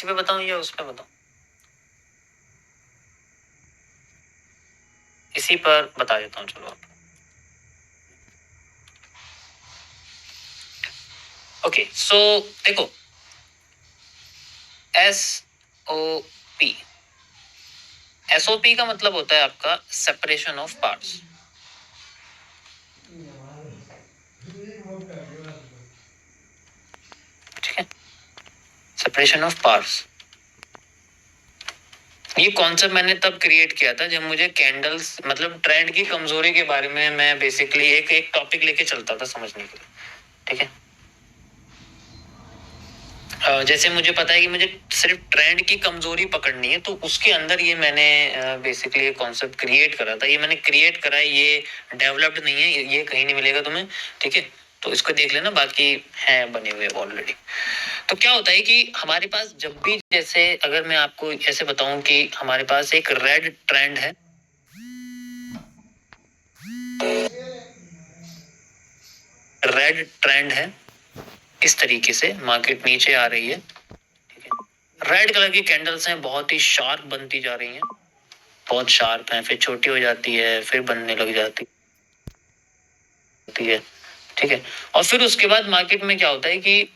इसी पे बताऊं या उस पे बताऊं? इसी पर बता देता हूं, चलो। ओके, सो देखो, SOP, SOP का मतलब होता है आपका सेपरेशन ऑफ पार्ट्स। ठीक है, सेपरेशन ऑफ पार्ट्स। ये कॉन्सेप्ट मैंने तब क्रिएट किया था जब मुझे कैंडल्स मतलब ट्रेंड की कमजोरी के बारे में मैं बेसिकली एक टॉपिक लेके चलता था समझने के लिए। ठीक है, जैसे मुझे पता है कि मुझे सिर्फ ट्रेंड की कमजोरी पकड़नी है, तो उसके अंदर ये मैंने बेसिकली एक कॉन्सेप्ट क्रिएट करा था। ये मैंने क्रिएट करा है, ये डेवलप्ड नहीं है, ये कहीं नहीं मिलेगा तुम्हें। ठीक है, तो इसको देख लेना, बाकी है बने हुए ऑलरेडी। तो क्या होता है कि हमारे पास जब भी, जैसे अगर मैं आपको ऐसे बताऊं कि हमारे पास एक रेड ट्रेंड है, रेड ट्रेंड है, इस तरीके से मार्केट नीचे आ रही है। ठीक है, रेड कलर की कैंडल्स हैं, बहुत ही शार्प बनती जा रही हैं, बहुत शार्प है, फिर छोटी हो जाती है, फिर बनने लग जाती है। ठीक है, और फिर उसके बाद मार्केट में क्या होता है कि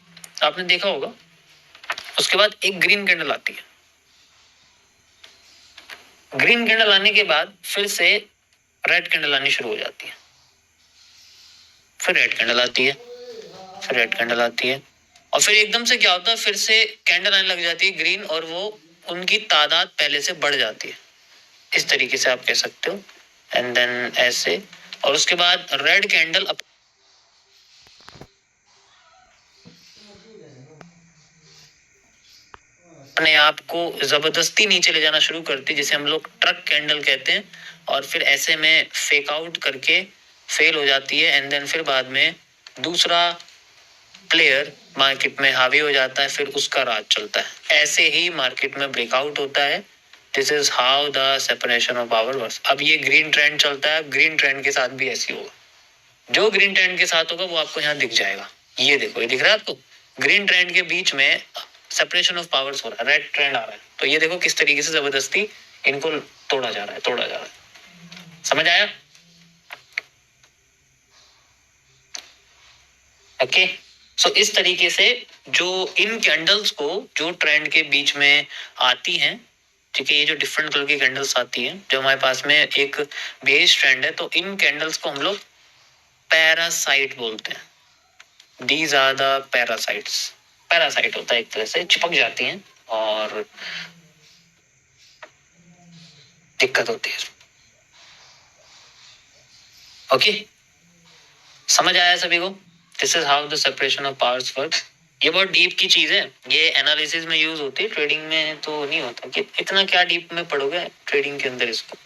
आपने देखा होगा, उसके बाद एक ग्रीन कैंडल आती है। ग्रीन कैंडल आने के बाद फिर से रेड कैंडल आनी शुरू हो जाती है, फिर रेड कैंडल आती है, फिर रेड कैंडल आती है, और फिर एकदम से क्या होता है, फिर से कैंडल आने लग जाती है ग्रीन, और वो उनकी तादाद पहले से बढ़ जाती है। इस तरीके से आप कह सकते हो, एंड देन ऐसे, और उसके बाद रेड कैंडल अपने आप को जबरदस्ती नीचे ले जाना शुरू करती, जिसे हम लोग ट्रक कैंडल कहते हैं, और फिर ऐसे में फेक आउट करके फेल हो जाती है, एंड देन फिर बाद में दूसरा प्लेयर मार्केट में हावी हो जाता है, फिर उसका राज चलता है। ऐसे ही मार्केट में ब्रेकआउट होता है। This is how the separation of power works. अब ये ग्रीन ट्रेंड चलता है, ग्रीन ट्रेंड के साथ भी ऐसी होगा। जो ग्रीन ट्रेंड के साथ होगा वो आपको यहाँ दिख जाएगा। ये देखो, ये दिख रहा है आपको, ग्रीन ट्रेंड के बीच में सेपरेशन ऑफ पावर्स हो रहा है, रेड ट्रेंड आ रहा है। तो ये देखो किस तरीके से जबरदस्ती इनको तोड़ा जा रहा है, तोड़ा जा रहा है। समझ आया? ओके, सो इस तरीके से जो इन कैंडल्स को जो ट्रेंड के बीच में आती हैं, ठीक है, ये जो डिफरेंट कलर की कैंडल्स आती हैं, जो हमारे पास में एक बेस ट्रेंड है, तो इन कैंडल्स को हम लोग पैरासाइट बोलते हैं। These are the parasites. Parasite होता है एक तरह से, चिपक जाती हैं और दिक्कत होती है। ओके, समझ आया सभी को? This is how the separation of powers works. ये बहुत डीप की चीज है, ये एनालिसिस में यूज होती है, ट्रेडिंग में तो नहीं होता। कि इतना क्या डीप में पढ़ोगे ट्रेडिंग के अंदर, इसको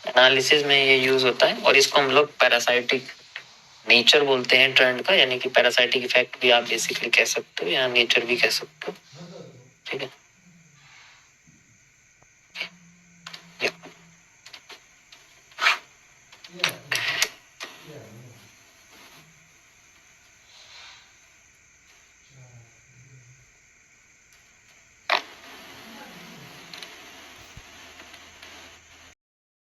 एनालिसिस में ये यूज होता है, और इसको हम लोग पैरासाइटिक नेचर बोलते हैं ट्रेंड का, यानी कि पैरासाइटिक इफेक्ट भी आप बेसिकली कह सकते हो, या नेचर भी कह सकते हो। ठीक है,